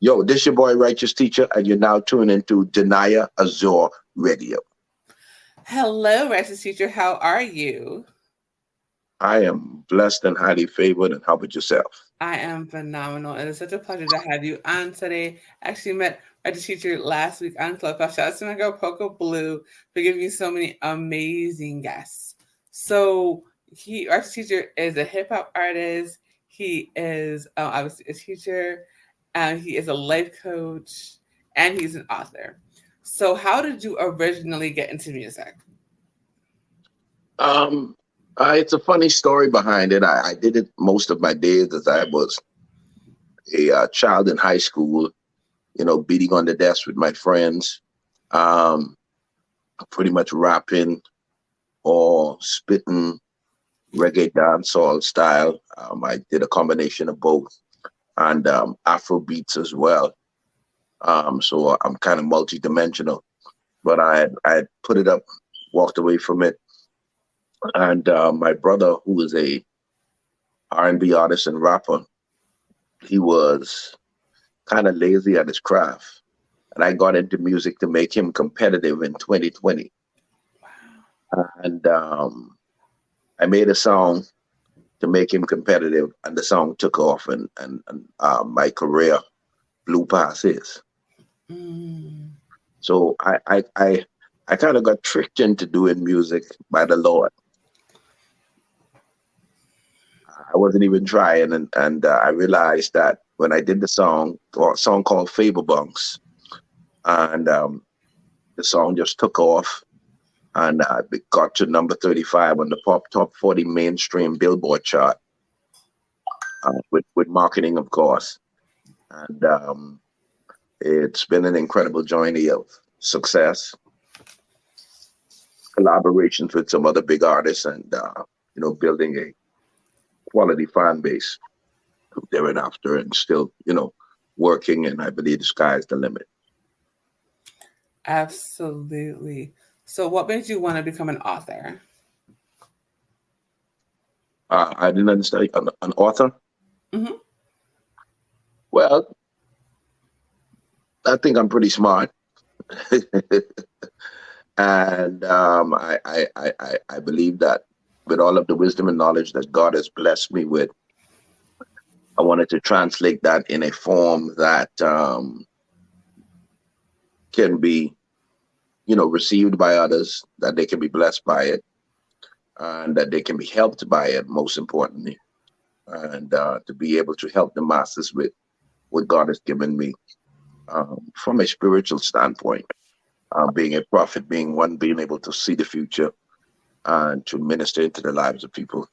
Yo, this your boy Righteous Teacher, and you're now tuning into Danaya Azure Radio. Hello, Righteous Teacher. How are you? I am blessed and highly favored, and how about yourself? I am phenomenal. It is such a pleasure to have you on today. I actually met Righteous Teacher last week on Clubhouse. Shout out to my girl Coco Blue for giving me so many amazing guests. So Righteous Teacher is a hip hop artist. He is obviously a teacher. He is a life coach, and he's an author. So, how did you originally get into music? Um, it's a funny story behind it. I did it most of my days as I was a child in high school, beating on the desk with my friends, um, pretty much rapping or spitting reggae dancehall style. I did a combination of both and Afro beats as well. So I'm kind of multi-dimensional, but I had put it up, walked away from it. And my brother, who is a R&B artist and rapper, he was kind of lazy at his craft. And I got into music to make him competitive in 2020. And I made a song to make him competitive, and the song took off, and my career blew past his. Mm. So I kind of got tricked into doing music by the Lord. I wasn't even trying, and I realized that when I did the song, or a song called Favor Bunks, and the song just took off, and it got to number 35 on the top 40 mainstream Billboard chart, with marketing, of course. And it's been an incredible journey of success, collaborations with some other big artists, and building a quality fan base thereafter, and still, working. And I believe the sky's the limit. Absolutely. So, what made you want to become an author? I didn't understand. An author? Mm-hmm. Well, I think I'm pretty smart. And I believe that with all of the wisdom and knowledge that God has blessed me with, I wanted to translate that in a form that can be, received by others, that they can be blessed by it, and that they can be helped by it, most importantly, and to be able to help the masses with what God has given me from a spiritual standpoint. Being a prophet, being able to see the future and to minister into the lives of people.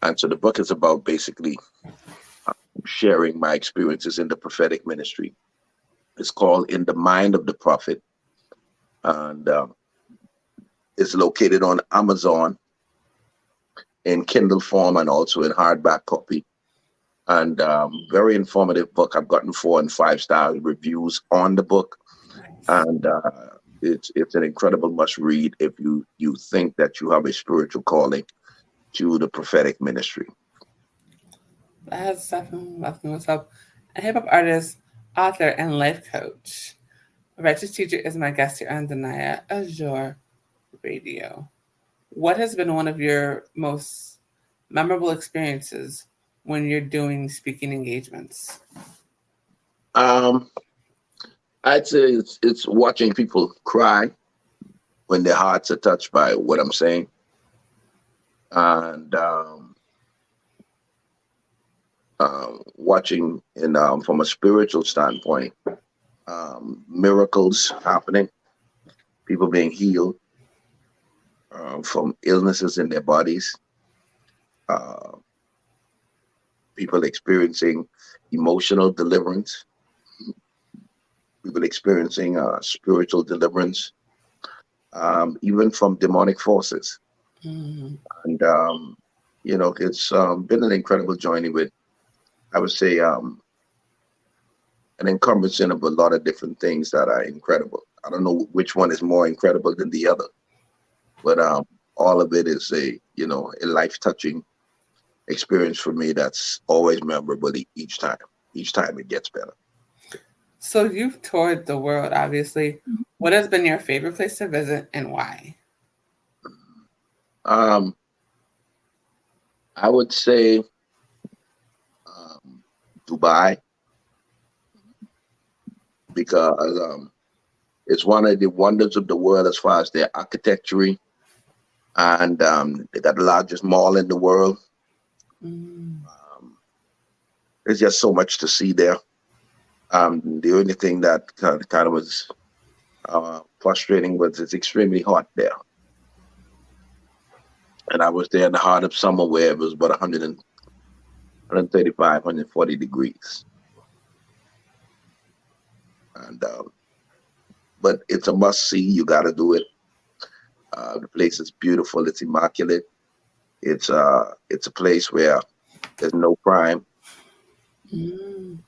And so the book is about basically sharing my experiences in the prophetic ministry. It's called In the Mind of the Prophet, and it's located on Amazon in Kindle form and also in hardback copy. And very informative book. I've gotten 4 and 5-star reviews on the book, and it's an incredible must read if you think that you have a spiritual calling to the prophetic ministry. That's definitely what's up. A hip hop artist, author, and life coach. Righteous Teacher is my guest here on Danaya Azure Radio. What has been one of your most memorable experiences when you're doing speaking engagements? I'd say it's watching people cry when their hearts are touched by what I'm saying, and watching from a spiritual standpoint, miracles happening, people being healed from illnesses in their bodies, people experiencing emotional deliverance, people experiencing spiritual deliverance, even from demonic forces. Mm-hmm. And, it's been an incredible journey with, I would say, an encompassing of a lot of different things that are incredible. I don't know which one is more incredible than the other, but all of it is a life-touching experience for me that's always memorable each time. Each time it gets better. So you've toured the world, obviously. What has been your favorite place to visit and why? Um, I would say Dubai because it's one of the wonders of the world as far as their architecture, and they got the largest mall in the world. Mm. Um, there's just so much to see there. The only thing that kind of was frustrating was it's extremely hot there. And I was there in the heart of summer where it was about 100 135, 140 degrees. And but it's a must see. You got to do it. The place is beautiful. It's immaculate. It's a place where there's no crime. Mm.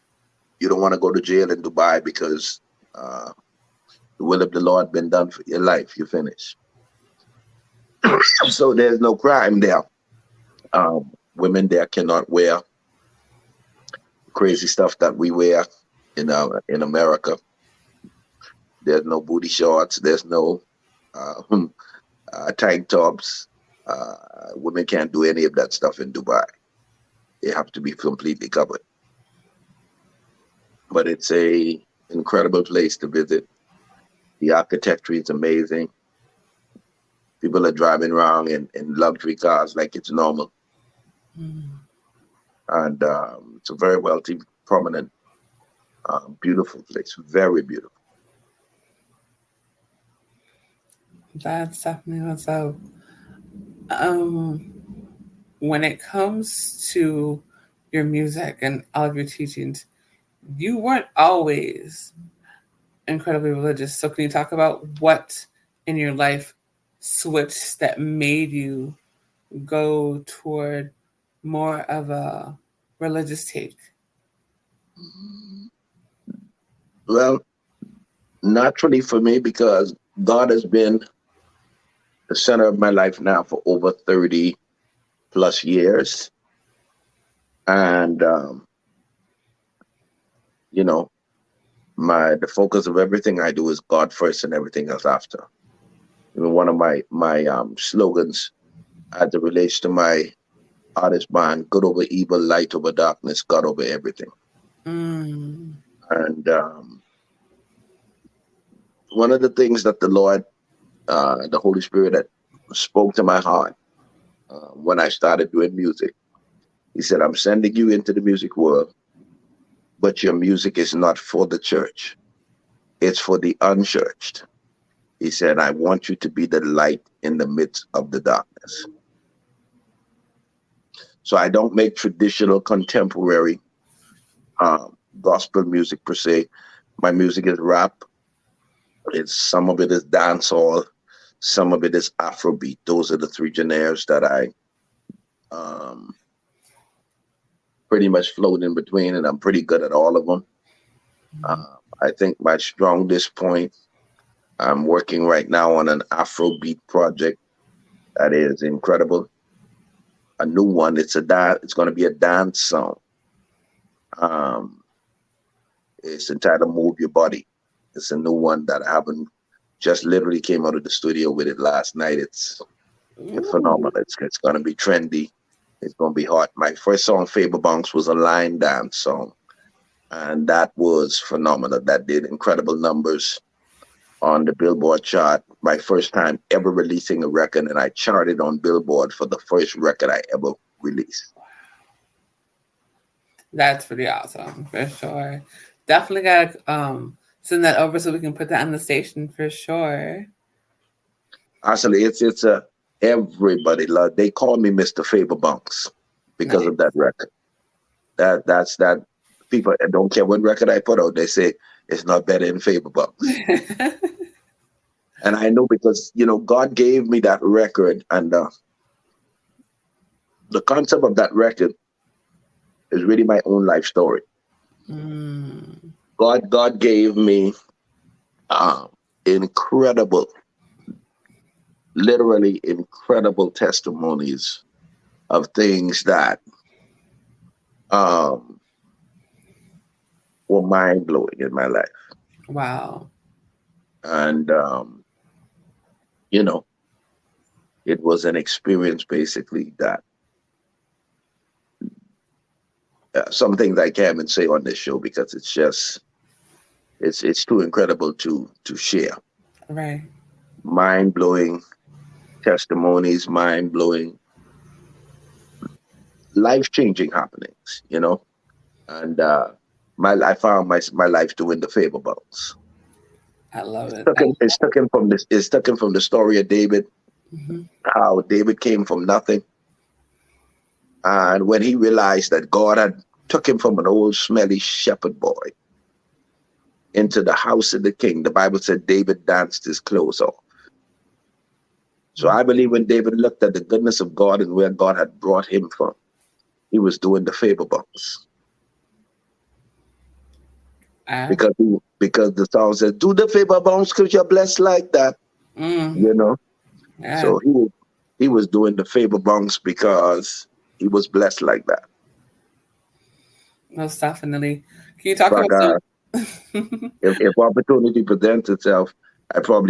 You don't want to go to jail in Dubai because uh, the will of the Lord been done for your life. You finish. So there's no crime there. Women there cannot wear crazy stuff that we wear in America. There's no booty shorts. There's no uh, tank tops. Women can't do any of that stuff in Dubai. They have to be completely covered. But it's a incredible place to visit. The architecture is amazing. People are driving around in luxury cars like it's normal. Mm. And it's a very wealthy, prominent, beautiful place. Very beautiful. That's definitely what's up. Um, when it comes to your music and all of your teachings, you weren't always incredibly religious. So can you talk about what in your life switched that made you go toward more of a religious take? Well, naturally for me, because God has been the center of my life now for over 30 plus years. And, you know, the focus of everything I do is God first and everything else after. Even one of my slogans as it relates to my artist band, good over evil, light over darkness, God over everything. Mm. And one of the things that the Lord, the Holy Spirit, that spoke to my heart when I started doing music, He said, I'm sending you into the music world, but your music is not for the church. It's for the unchurched. He said, I want you to be the light in the midst of the darkness. So I don't make traditional contemporary gospel music per se. My music is rap. Some of it is dancehall. Some of it is Afrobeat. Those are the three genres that I um, pretty much float in between, and I'm pretty good at all of them. I think my strongest point, I'm working right now on an Afrobeat project that is incredible. A new one. It's going to be a dance song. Um, it's entitled "Move Your Body." It's a new one that I haven't just literally came out of the studio with it last night. It's phenomenal. Ooh. It's going to be trendy. It's going to be hot. My first song, Faber Bunks, was a line dance song, and that was phenomenal. That did incredible numbers on the Billboard chart. My first time ever releasing a record, and I charted on Billboard for the first record I ever released. That's pretty awesome for sure. Definitely gotta send that over so we can put that on the station for sure. Actually, it's a everybody love. They call me Mr. Faber Bunks because Nice. of that record. That people don't care what record I put out. They say it's not better than Faber Bunks, and I know because God gave me that record, and the concept of that record is really my own life story. Mm. God gave me uh, incredible, literally incredible testimonies of things that um, were mind blowing in my life. Wow. And, you know, it was an experience basically that some things I can't even say on this show because it's just, it's too incredible to share. Right. Mind blowing testimonies, mind blowing, life changing happenings, and I found my life doing the favor bounce. I love It's it. taken it's taken from this it's taken from the story of David, Mm-hmm. how David came from nothing, and when he realized that God had took him from an old smelly shepherd boy into the house of the king, the Bible said David danced his clothes off. So I believe when David looked at the goodness of God and where God had brought him from, he was doing the favor bounce. Uh, Because the song says, "Do the favor bounce because you're blessed like that." mm, You know, yeah, so he was doing the favor bounce because he was blessed like that. most definitely. Can you talk But about some? if opportunity presents itself, at some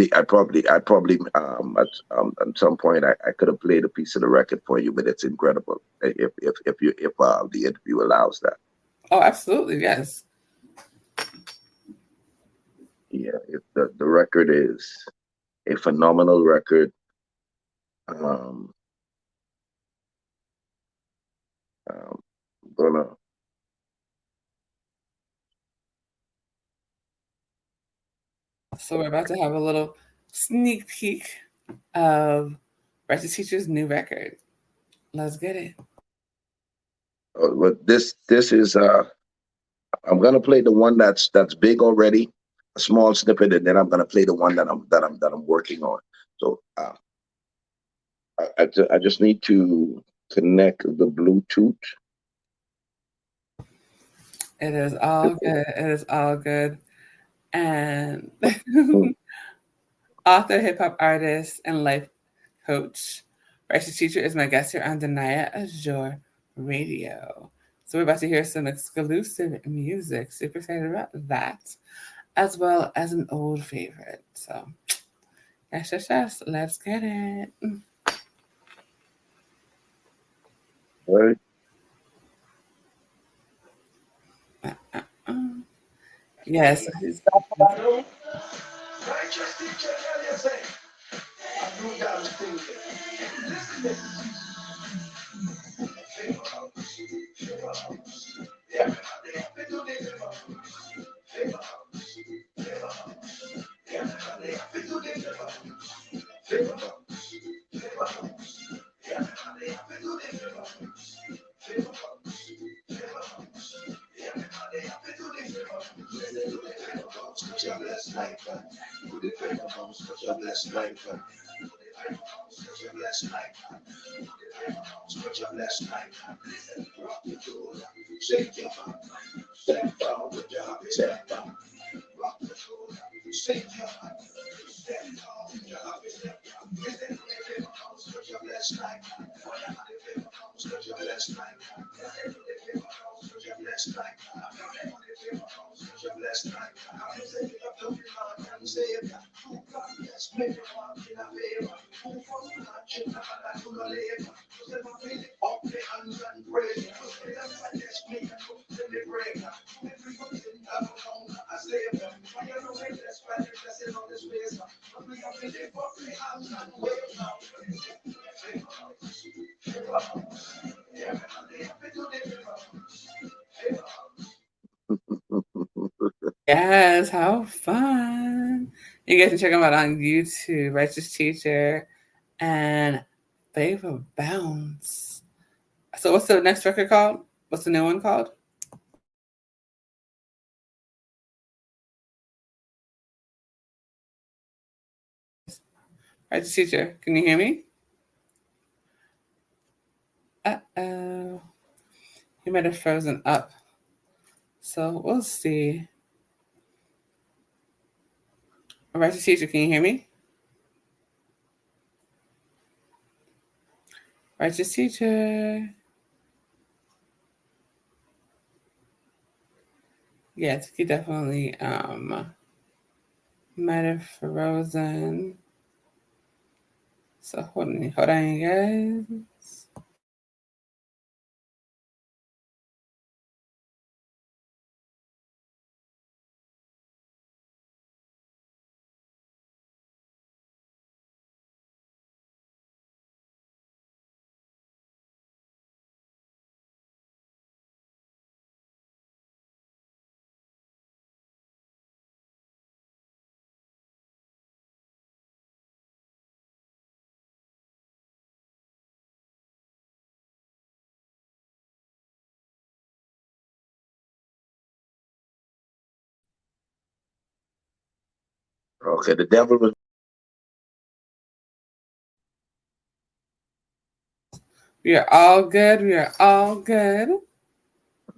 point I could have played a piece of the record for you, but it's incredible if the interview allows that. Oh, absolutely, yes. Yeah, if the record is a phenomenal record. Um, um, gonna So we're about to have a little sneak peek of Ratchet Teacher's new record. Let's get it. but this is I'm gonna play the one that's big already, a small snippet, and then I'm gonna play the one that I'm working on. So I just need to connect the Bluetooth. It is all good. It is all good. And author, hip hop artist, and life coach. Ratchet Teacher is my guest here on Danaya Azure Radio. So we're about to hear some exclusive music. Super excited about that, as well as an old favorite. So yes, yes, yes. Let's get it. Right? Uh, yes. Yes, how fun. You guys can check them out on YouTube, Righteous Teacher and Favor Bounce. So what's the next record called? What's the new one called? Righteous Teacher, can you hear me? Uh-oh. He might have frozen up. So we'll see. Righteous Teacher, can you hear me? Righteous Teacher. Yeah, Tiki definitely might have frozen. So hold on, you guys. Okay, the devil was. We are all good. We are all good.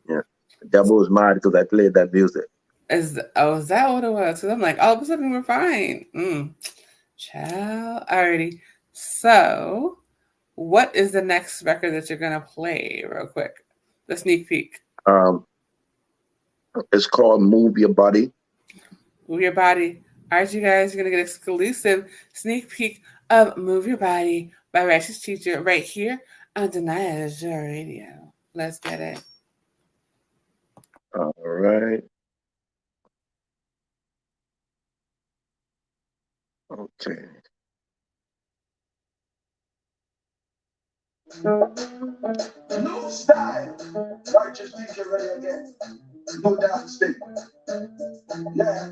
Yeah, the devil was mad because I played that music. Is that what it was? Because I'm like, all of a sudden we're fine. Child. Alrighty. So, what is the next record that you're gonna play, real quick? The sneak peek. Um, it's called "Move Your Body." Move your body. Alright, you guys, you're gonna get exclusive sneak peek of "Move Your Body" by Righteous Teacher right here on Danaya Azure Radio. Let's get it. All right. Okay. No style. Righteous teacher ready again. No doubt stick. Yeah.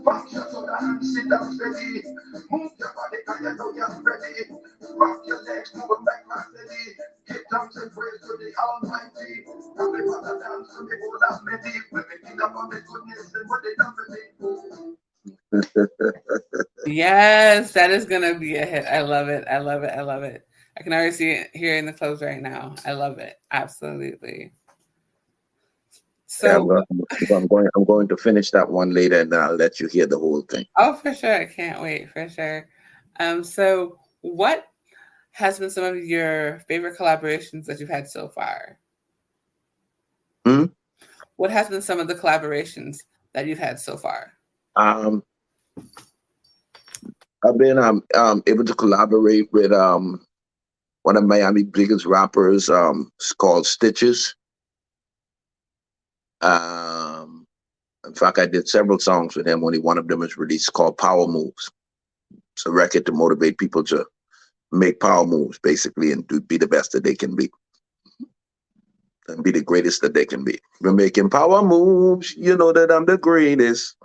Rock your shoulder and sit down steady. Move your body 'cause you know you're ready. Rock your legs, move them back, my steady. Give thanks and praise to the Almighty. Everybody dance to the whole of me. When we think about the goodness and what they done for me. Yes, that is gonna be a hit. I love it. I love it. I love it. I can already see it here in the clothes right now. I love it. Absolutely. Yeah, So, I'm going to finish that one later, and then I'll let you hear the whole thing. oh, for sure. I can't wait for sure. So what has been some of your favorite collaborations that you've had so far? Hmm? What has been some of the collaborations that you've had so far? Um, I've been able to collaborate with one of Miami's biggest rappers. It's called Stitches. Um, in fact, I did several songs with him. Only one of them is released called Power Moves. It's a record to motivate people to make power moves, basically, and be the best that they can be, and be the greatest that they can be. We're making power moves. You know that I'm the greatest.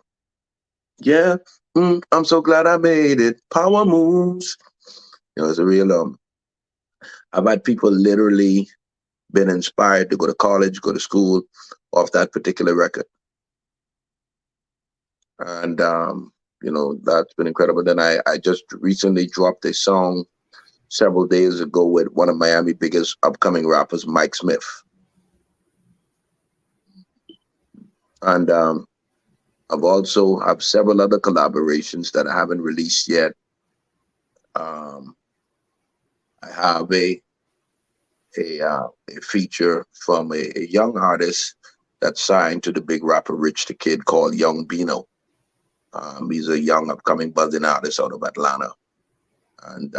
Yeah, I'm so glad I made it. Power moves. It's a real I've had people literally been inspired to go to college, go to school off that particular record. And that's been incredible. Then I just recently dropped a song several days ago with one of Miami's biggest upcoming rappers, Mike Smith. And I've also have several other collaborations that I haven't released yet. Um, I have a feature from a young artist that's signed to the big rapper Rich the Kid called Young Bino. He's a young upcoming buzzing artist out of Atlanta, and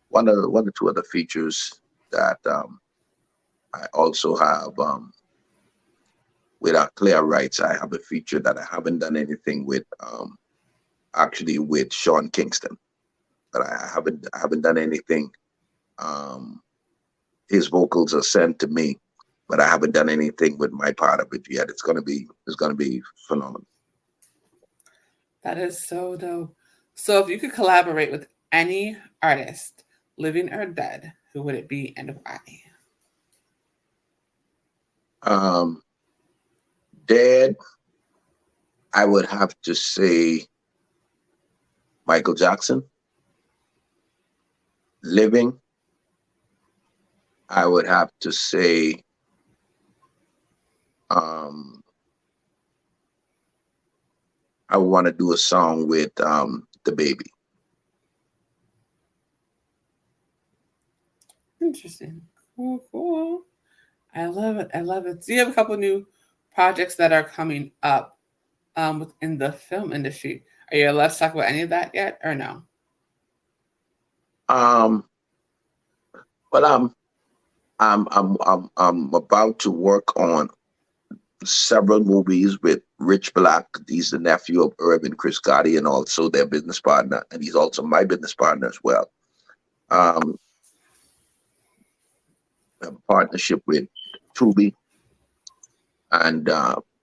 one or two other features that I also have with Clear Rights. I have a feature that I haven't done anything with, actually with Sean Kingston, but I haven't done anything. Um, his vocals are sent to me, but I haven't done anything with my part of it yet. It's gonna be phenomenal. That is so dope. So if you could collaborate with any artist, living or dead, who would it be and why? Um, Dead, I would have to say Michael Jackson. Living, I would have to say, um, I want to do a song with the baby. Interesting. Cool, cool. I love it. I love it. So you have a couple new projects that are coming up within the film industry. Are you allowed to talk about any of that yet, or no? Um, but I'm about to work on several movies with Rich Black. He's the nephew of Herb and Chris Gotti, and also their business partner, and he's also my business partner as well. Um, a partnership with Tubi and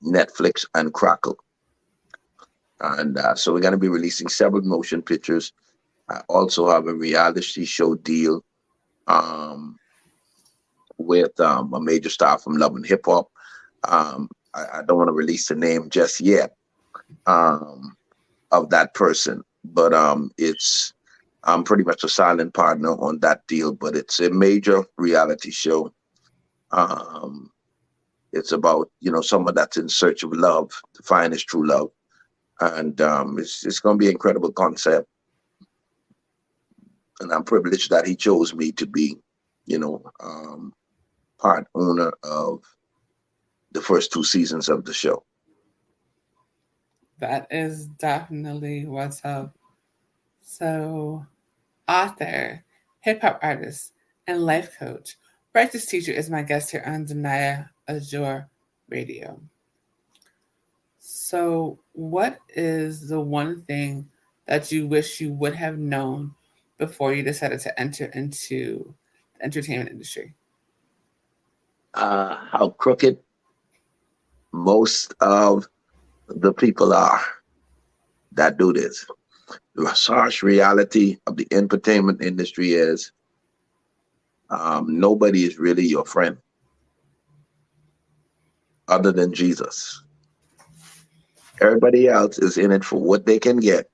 Netflix and Crackle, and so we're going to be releasing several motion pictures. I also have a reality show deal um, with a major star from Love and Hip Hop. I don't want to release the name just yet um, of that person, but it's I'm pretty much a silent partner on that deal. But it's a major reality show. Um, it's about someone that's in search of love to find his true love, and it's going to be an incredible concept. And I'm privileged that he chose me to be, you know, um, part owner of the first two seasons of the show. That is definitely what's up. So, author, hip hop artist, and life coach, practice teacher is my guest here on Danaya Azure Radio. So, what is the one thing that you wish you would have known before you decided to enter into the entertainment industry? How crooked most of the people are that do this. The harsh reality of the entertainment industry is nobody is really your friend other than Jesus. Everybody else is in it for what they can get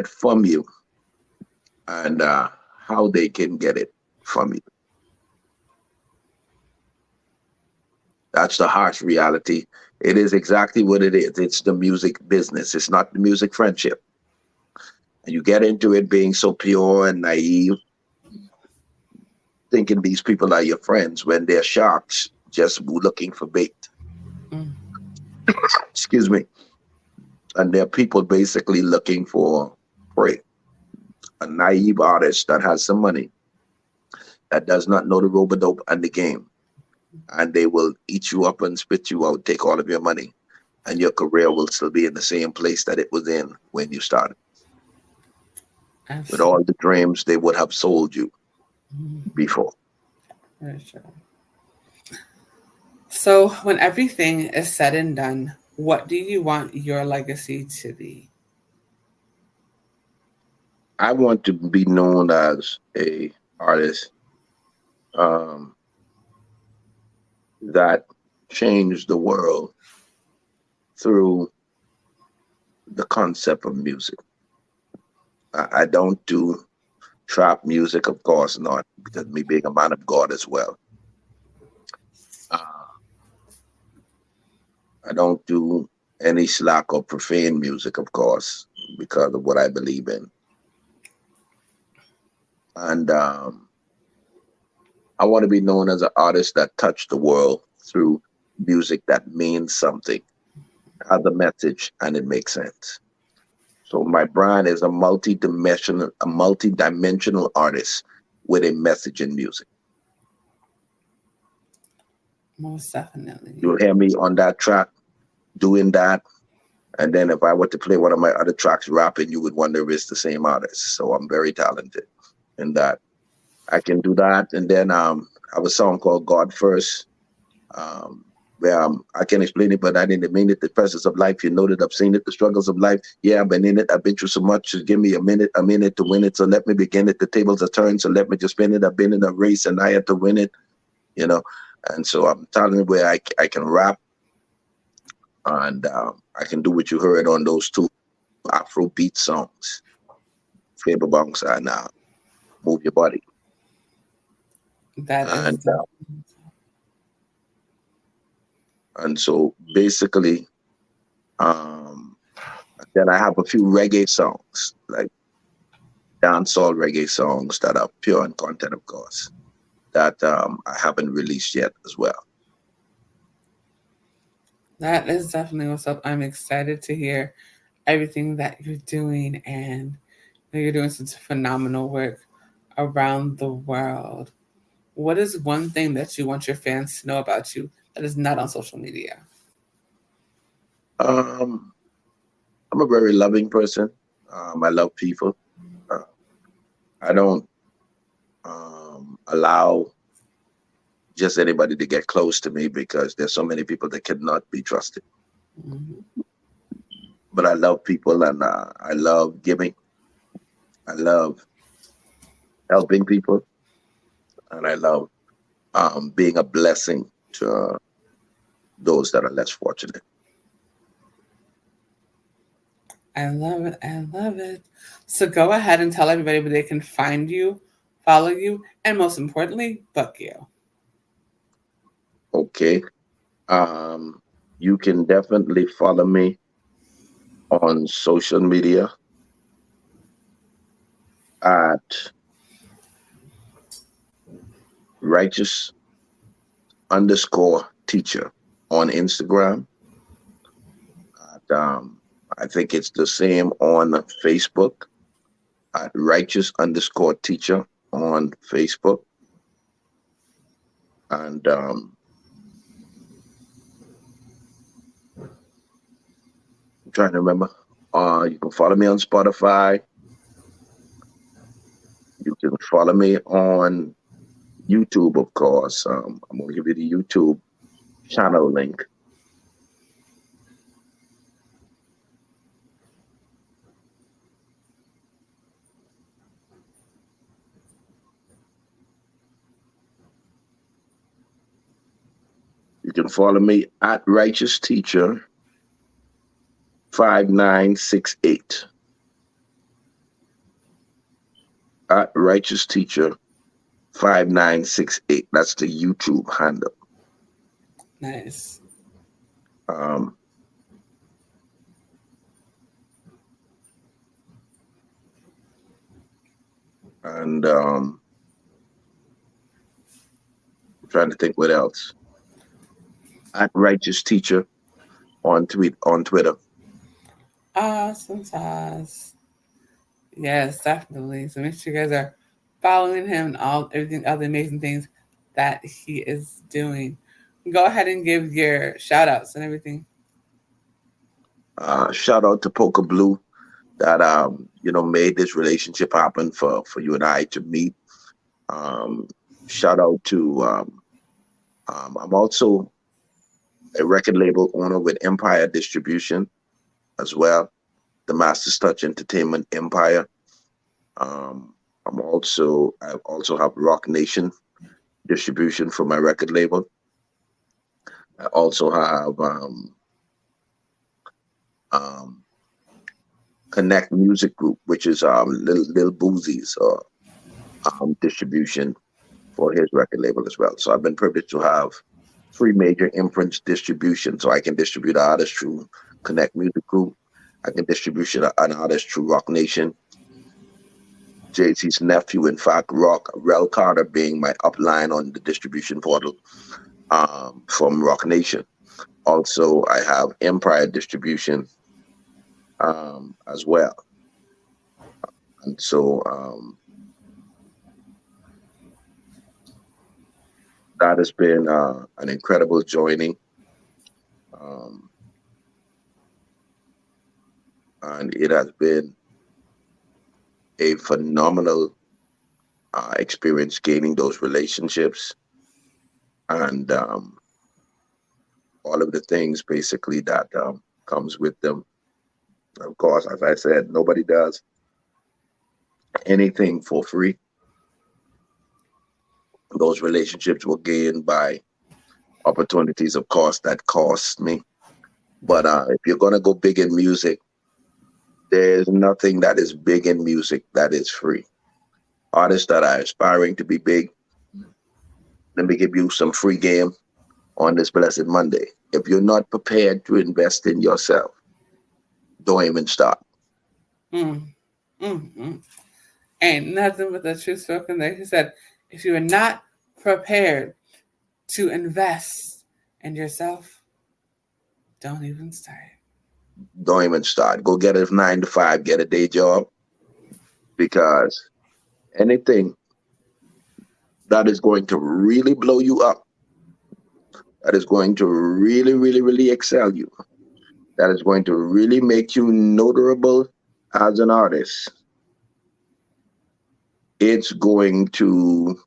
from you, and how they can get it from you. That's the harsh reality. It is exactly what it is. It's the music business. It's not the music friendship. And you get into it being so pure and naive, thinking these people are your friends when they're sharks just looking for bait. Mm. Excuse me. And they're people basically looking for prey. A naive artist that has some money, that does not know the rope a dope and the game, and they will eat you up and spit you out, take all of your money, and your career will still be in the same place that it was in when you started, with Absolutely. all the dreams they would have sold you Mhm. before. For sure. So, when everything is said and done, what do you want your legacy to be? I want to be known as a artist um, that changed the world through the concept of music. I don't do trap music, of course not, because me being a man of God as well. Uh, I don't do any slack or profane music, of course, because of what I believe in. And I want to be known as an artist that touched the world through music that means something, has a message, and it makes sense. So my brand is a multi-dimensional artist with a message in music. Most definitely. You'll hear me on that track doing that. And then if I were to play one of my other tracks rapping, you would wonder if it's the same artist. So I'm very talented in that. I can do that. And then I have a song called God First, um, where I can't explain it, but I didn't mean it. The presence of life, you know that I've seen it. The struggles of life, yeah, I've been in it. I've been through so much. Just give me a minute to win it. So let me begin it. The tables are turned, so let me just spin it. I've been in a race and I had to win it, you know. And so I'm telling you where I can rap, and I can do what you heard on those two Afro beat songs, Faber Bongs and move your body. That is. And so basically, then I have a few reggae songs, like dancehall reggae songs that are pure in content, of course, that I haven't released yet as well. That is definitely what's up. I'm excited to hear everything that you're doing, and you're doing such phenomenal work around the world. What is one thing that you want your fans to know about you that is not on social media? I'm a very loving person. I love people. Uh, I don't allow just anybody to get close to me because there's so many people that cannot be trusted. Mm-hmm. But I love people, and I love giving. I love helping people, and I love being a blessing to those that are less fortunate. I love it. I love it. So go ahead and tell everybody where they can find you, follow you, and most importantly, book you. Okay. You can definitely follow me on social media at righteous_teacher on Instagram. I think it's the same on Facebook at righteous_teacher on Facebook. And I'm trying to remember. You can follow me on Spotify. You can follow me on YouTube, of course. I'm going to give you the YouTube channel link. You can follow me at Righteous Teacher 5968. At Righteous Teacher 5968. That's the YouTube handle. Nice. And I'm trying to think what else. At Righteous Teacher on Twitter. Awesome sauce. Yes, definitely. So make sure you guys are following him and everything, other amazing things that he is doing. Go ahead and give your shout outs and everything. Shout out to Poker Blue that made this relationship happen for you and I to meet. Shout out to I'm also a record label owner with Empire Distribution as well, the Master's Touch Entertainment Empire. I also have Rock Nation Distribution for my record label. I also have Connect Music Group, which is Lil Boozy's distribution for his record label as well. So I've been privileged to have 3 major imprints distribution, so I can distribute an artist through Connect Music Group. I can distribute an artist through Rock Nation. Jay-Z's nephew, in fact, Rel Carter, being my upline on the distribution portal from Rock Nation. Also, I have Empire Distribution as well. And so that has been an incredible joining. And it has been a phenomenal experience gaining those relationships and all of the things basically that comes with them. Of course, as I said, nobody does anything for free. Those relationships were gained by opportunities, of course, that cost me. But if you're going to go big in music, there's nothing that is big in music that is free. artists that are aspiring to be big, let me give you some free game on this blessed Monday. If you're not prepared to invest in yourself, don't even start. Mm, mm. Ain't nothing but the truth spoken there. He said, if you are not prepared to invest in yourself, don't even start. Don't even start. Go get a 9 to 5, get a day job, because anything that is going to really blow you up, that is going to really, really, really excel you, that is going to really make you notable as an artist, it's going to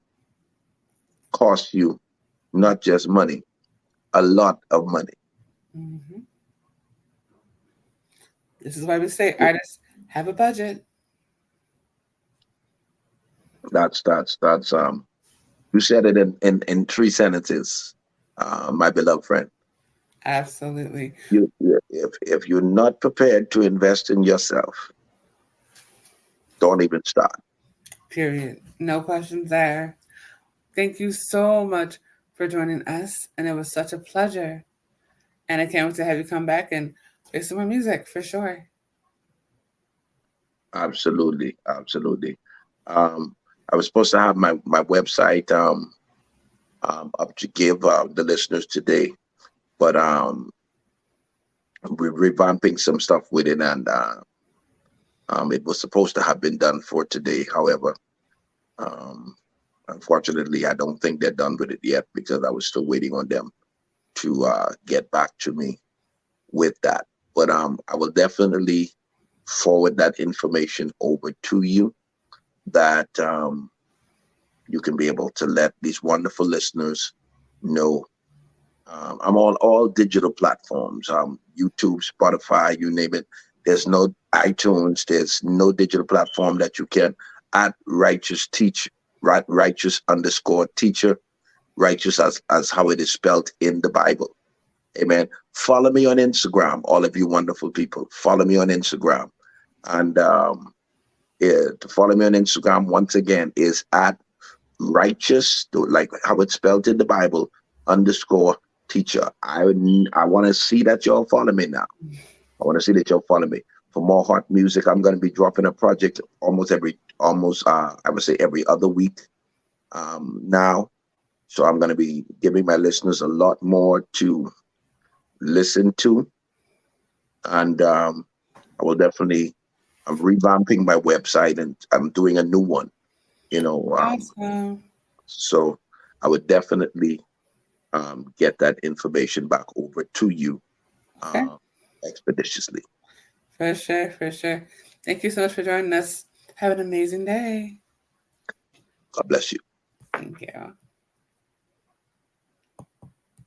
cost you not just money, a lot of money. Mm-hmm. This is why we say artists have a budget. That's you said it in 3 sentences, my beloved friend. Absolutely. If you're not prepared to invest in yourself, don't even start. Period. No questions there. Thank you so much for joining us. And it was such a pleasure. And I can't wait to have you come back and play some more music for sure. Absolutely, absolutely. Um, I was supposed to have my website up to give the listeners today, but we're revamping some stuff with it, and it was supposed to have been done for today. However, um, unfortunately, I don't think they're done with it yet, because I was still waiting on them to get back to me with that. But I will definitely forward that information over to you, that you can be able to let these wonderful listeners know. I'm on all digital platforms, YouTube, Spotify, you name it. There's no iTunes. There's no digital platform that you can at righteous teach, right? Righteous underscore teacher, righteous as how it is spelled in the Bible. Amen. Follow me on Instagram, all of you wonderful people. Follow me on Instagram, and to follow me on Instagram once again is at righteous, like how it's spelled in the Bible, underscore teacher. I want to see that y'all follow me now. I want to see that y'all follow me for more hot music. I'm going to be dropping a project almost I would say every other week now. So I'm going to be giving my listeners a lot more to listen to, and I will definitely. I'm revamping my website, and I'm doing a new one. You know, Awesome. so I would definitely get that information back over to you Okay. expeditiously. For sure. For sure. Thank you so much for joining us. Have an amazing day. God bless you. Thank you.